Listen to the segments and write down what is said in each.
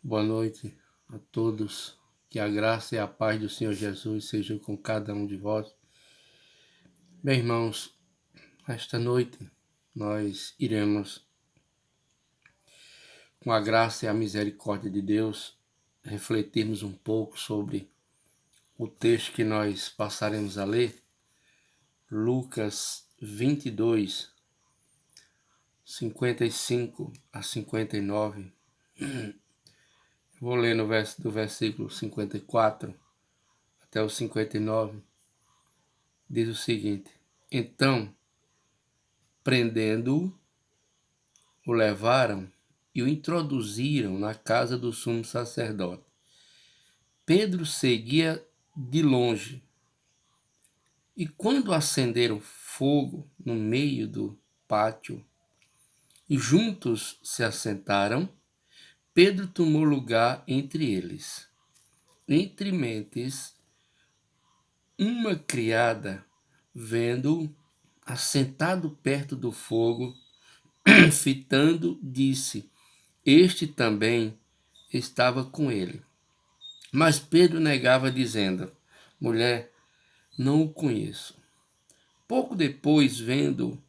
Boa noite a todos. Que a graça e a paz do Senhor Jesus sejam com cada um de vós. Bem, irmãos, esta noite nós iremos, com a graça e a misericórdia de Deus, refletirmos um pouco sobre o texto que nós passaremos a ler, Lucas 22, 55 a 59. Vou ler do versículo 54 até o 59. Diz o seguinte: Então, prendendo-o, o levaram e o introduziram na casa do sumo sacerdote. Pedro seguia de longe, e quando acenderam fogo no meio do pátio e juntos se assentaram, Pedro tomou lugar entre eles. Entre mentes, uma criada, vendo-o assentado perto do fogo, fitando, disse: Este também estava com ele. Mas Pedro negava, dizendo: Mulher, não o conheço. Pouco depois, vendo,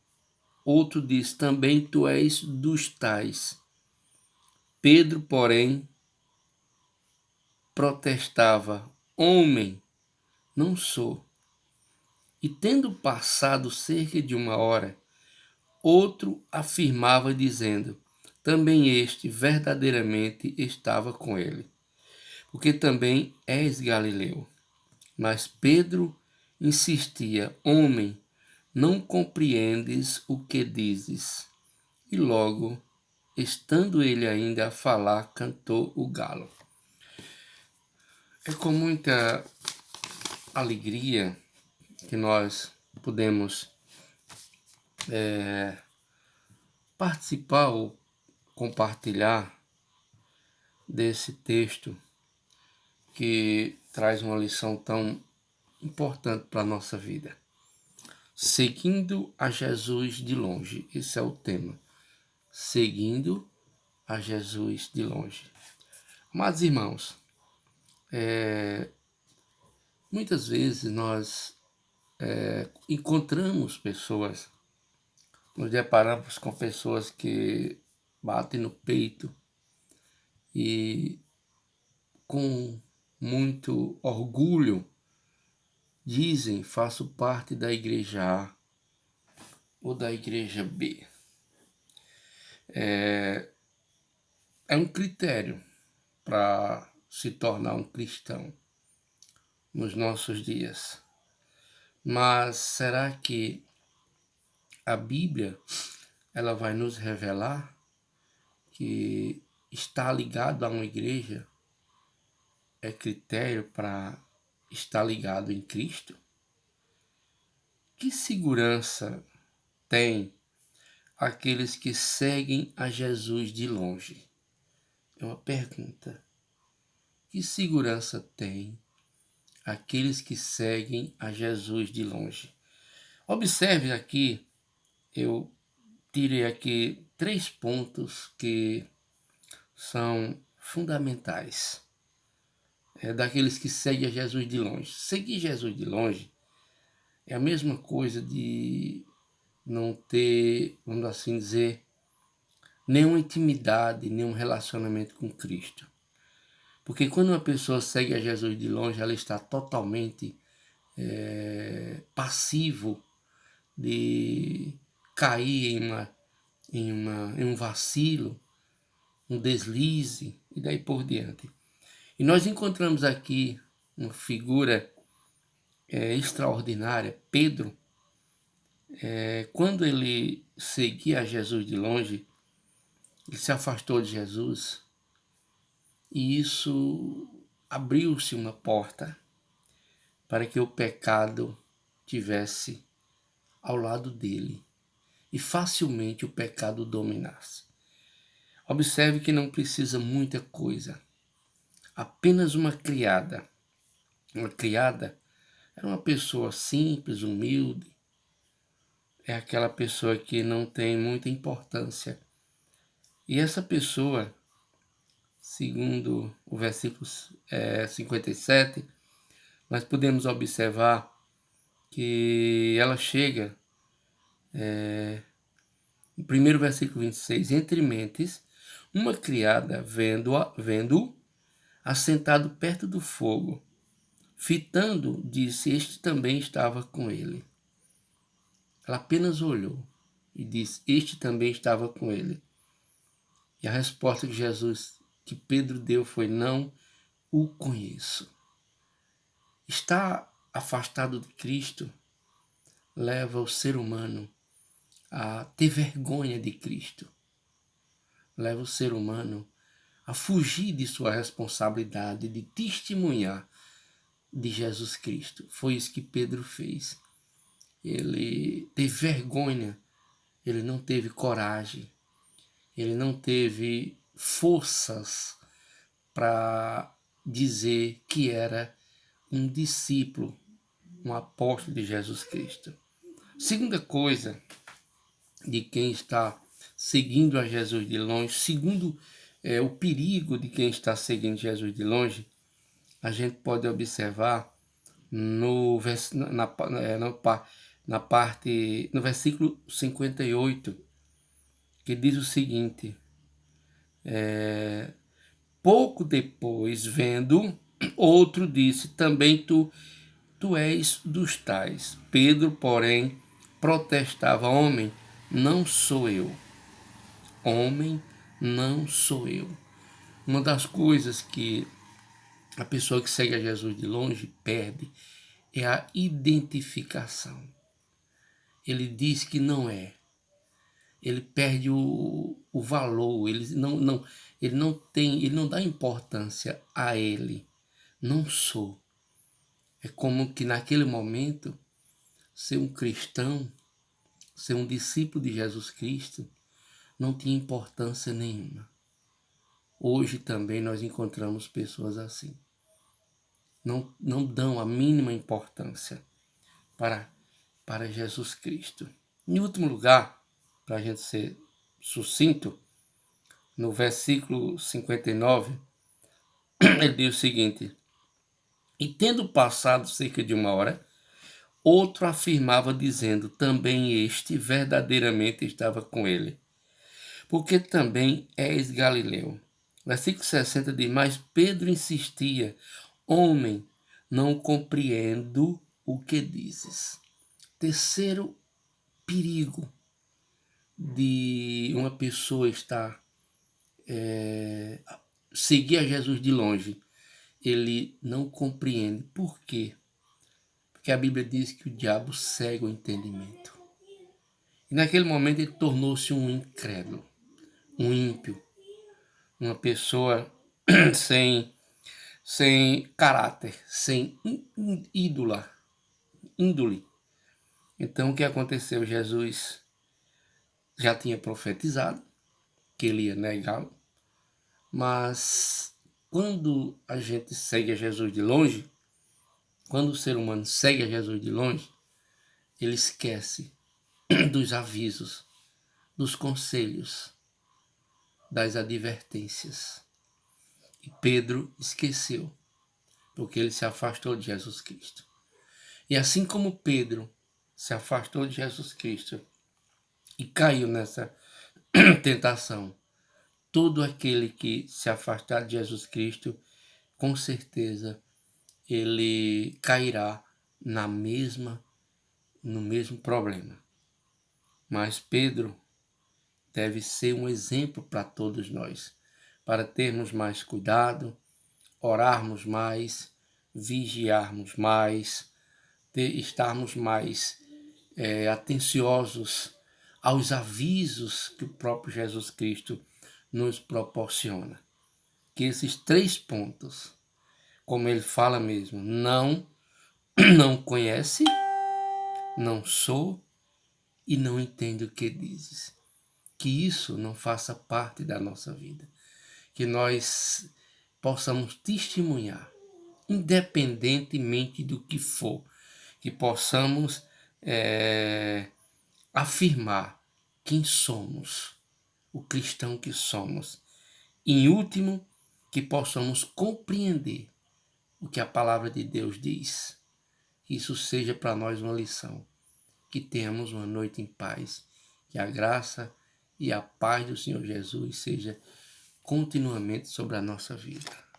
outro disse: Também tu és dos tais. Pedro, porém, protestava: Homem, não sou. E tendo passado cerca de uma hora, outro afirmava, dizendo: Também este verdadeiramente estava com ele, porque também és galileu. Mas Pedro insistia: Homem, não compreendes o que dizes? E logo, estando ele ainda a falar, cantou o galo. É com muita alegria que nós podemos participar ou compartilhar desse texto que traz uma lição tão importante para a nossa vida. Seguindo a Jesus de longe, esse é o tema. Seguindo a Jesus de longe. Amados irmãos, muitas vezes nós encontramos pessoas, nos deparamos com pessoas que batem no peito e com muito orgulho dizem: faço parte da igreja A ou da igreja B. É um critério para se tornar um cristão nos nossos dias. Mas será que a Bíblia ela vai nos revelar que estar ligado a uma igreja é critério para estar ligado em Cristo? Que segurança tem aqueles que seguem a Jesus de longe? É uma pergunta. Que segurança tem aqueles que seguem a Jesus de longe? Observe aqui, eu tirei aqui 3 pontos que são fundamentais. Daqueles que seguem a Jesus de longe. Seguir Jesus de longe é a mesma coisa de não ter, vamos assim dizer, nenhuma intimidade, nenhum relacionamento com Cristo. Porque quando uma pessoa segue a Jesus de longe, ela está totalmente passivo de cair em um vacilo, um deslize e daí por diante. E nós encontramos aqui uma figura extraordinária, Pedro. Quando ele seguia a Jesus de longe, ele se afastou de Jesus e isso abriu-se uma porta para que o pecado tivesse ao lado dele e facilmente o pecado dominasse. Observe que não precisa muita coisa, apenas uma criada. Uma criada era uma pessoa simples, humilde, é aquela pessoa que não tem muita importância. E essa pessoa segundo o versículo 57, nós podemos observar que ela chega, no primeiro versículo 26, entre mentes, uma criada vendo-o assentado perto do fogo, fitando, disse, este também estava com ele. Ela apenas olhou e disse, este também estava com ele. E a resposta que Pedro deu foi, não o conheço. Estar afastado de Cristo leva o ser humano a ter vergonha de Cristo. Leva o ser humano a fugir de sua responsabilidade de testemunhar de Jesus Cristo. Foi isso que Pedro fez. Ele teve vergonha, ele não teve coragem, ele não teve forças para dizer que era um discípulo, um apóstolo de Jesus Cristo. Segunda coisa de quem está seguindo a Jesus de longe, segundo o perigo de quem está seguindo Jesus de longe, a gente pode observar no versículo 58, que diz o seguinte, pouco depois, vendo, outro disse, também tu és dos tais. Pedro, porém, protestava, homem, não sou eu. Homem, não sou eu. Uma das coisas que a pessoa que segue a Jesus de longe perde é a identificação. Ele diz que não é. Ele perde o valor, ele não dá importância a ele. Não sou. É como que naquele momento, ser um cristão, ser um discípulo de Jesus Cristo, não tinha importância nenhuma. Hoje também nós encontramos pessoas assim. Não dão a mínima importância para Jesus Cristo. Em último lugar, para a gente ser sucinto, no versículo 59, ele diz o seguinte, e tendo passado cerca de 1 hora, outro afirmava dizendo, também este verdadeiramente estava com ele, porque também és Galileu. Versículo 60 diz, mas Pedro insistia, homem, não compreendo o que dizes. Terceiro perigo de uma pessoa estar seguir a Jesus de longe. Ele não compreende. Por quê? Porque a Bíblia diz que o diabo cega o entendimento. E naquele momento ele tornou-se um incrédulo, um ímpio, uma pessoa sem caráter, sem índole. Então o que aconteceu? Jesus já tinha profetizado que ele ia negá-lo, mas quando a gente segue a Jesus de longe, quando o ser humano segue a Jesus de longe, ele esquece dos avisos, dos conselhos, das advertências. E Pedro esqueceu, porque ele se afastou de Jesus Cristo. E assim como Pedro se afastou de Jesus Cristo e caiu nessa tentação, todo aquele que se afastar de Jesus Cristo, com certeza, ele cairá no mesmo problema. Mas Pedro deve ser um exemplo para todos nós, para termos mais cuidado, orarmos mais, vigiarmos mais, estarmos mais atenciosos aos avisos que o próprio Jesus Cristo nos proporciona. Que esses 3 pontos, como ele fala mesmo, não conhece, não sou e não entendo o que dizes. Que isso não faça parte da nossa vida. Que nós possamos testemunhar, independentemente do que for, que possamos afirmar quem somos, o cristão que somos. Em último, que possamos compreender o que a palavra de Deus diz. Que isso seja para nós uma lição. Que tenhamos uma noite em paz. Que a graça e a paz do Senhor Jesus seja continuamente sobre a nossa vida.